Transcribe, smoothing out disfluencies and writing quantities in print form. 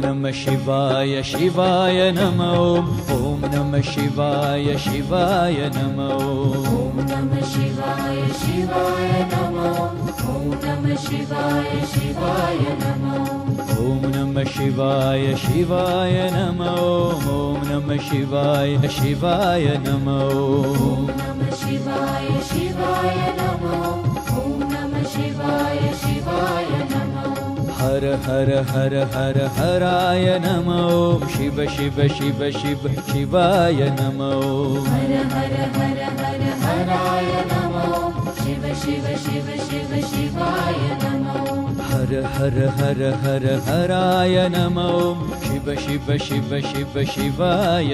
नमः शिवाय शिवाय नमः ॐ नमः शिवाय शिवाय नमः ॐ नमः शिवाय शिवाय नमः ॐ नमः शिवाय शिवाय नमः ॐ नमः शिवाय शिवाय नमः ॐ नमः शिवाय शिवाय नमः ॐ नमः शिवाय शिवाय नमः ॐ नमः शिवाय शिवाय नमः हर हर हर हर हराय नमः शिव शिव शिव शिव शिवाय नमः हर हर हर हर हराय नमः शिव शिव शिव शिव शिवाय नमः हर हर हर हर हराय नमः शिव शिव शिव शिव शिवाय